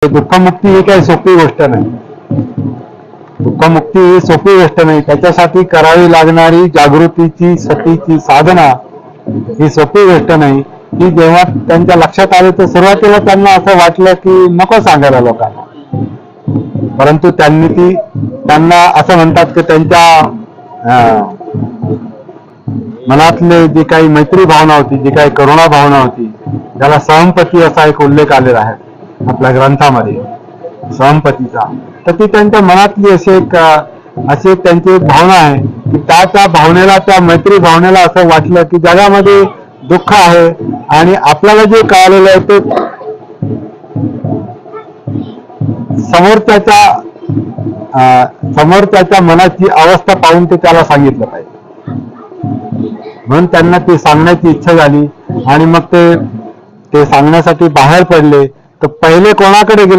दुःखमुक्ती ही काही सोपी गोष्ट नाही. दुःखमुक्ती ही सोपी गोष्ट नाही. त्याच्यासाठी करावी लागणारी जागृतीची सतीची साधना ही सोपी गोष्ट नाही. की जेव्हा त्यांच्या लक्षात आले तर सुरुवातीला त्यांना असं वाटलं की नको सांगायला लोकांना, परंतु त्यांना असं म्हणतात की त्यांच्या मनातले जी काही मैत्री भावना होती, जी काही करुणा भावना होती, त्याला सहमपती असा एक उल्लेख आलेला आहे आपल्या ग्रंथामध्ये, सहमपतीचा. तर ती त्यांच्या मनातली अशी त्यांची भावना आहे की त्या भावनेला, त्या मैत्री भावनेला असं वाटलं की जगामध्ये दुःख आहे आणि आपल्याला जे कळालेलं आहे ते समोरच्याच्या मनाची अवस्था पाहून ते त्याला सांगितलं पाहिजे. म्हणून त्यांना ते सांगण्याची इच्छा झाली आणि मग ते सांगण्यासाठी बाहेर पडले. तर पहिले कोणाकडे गेले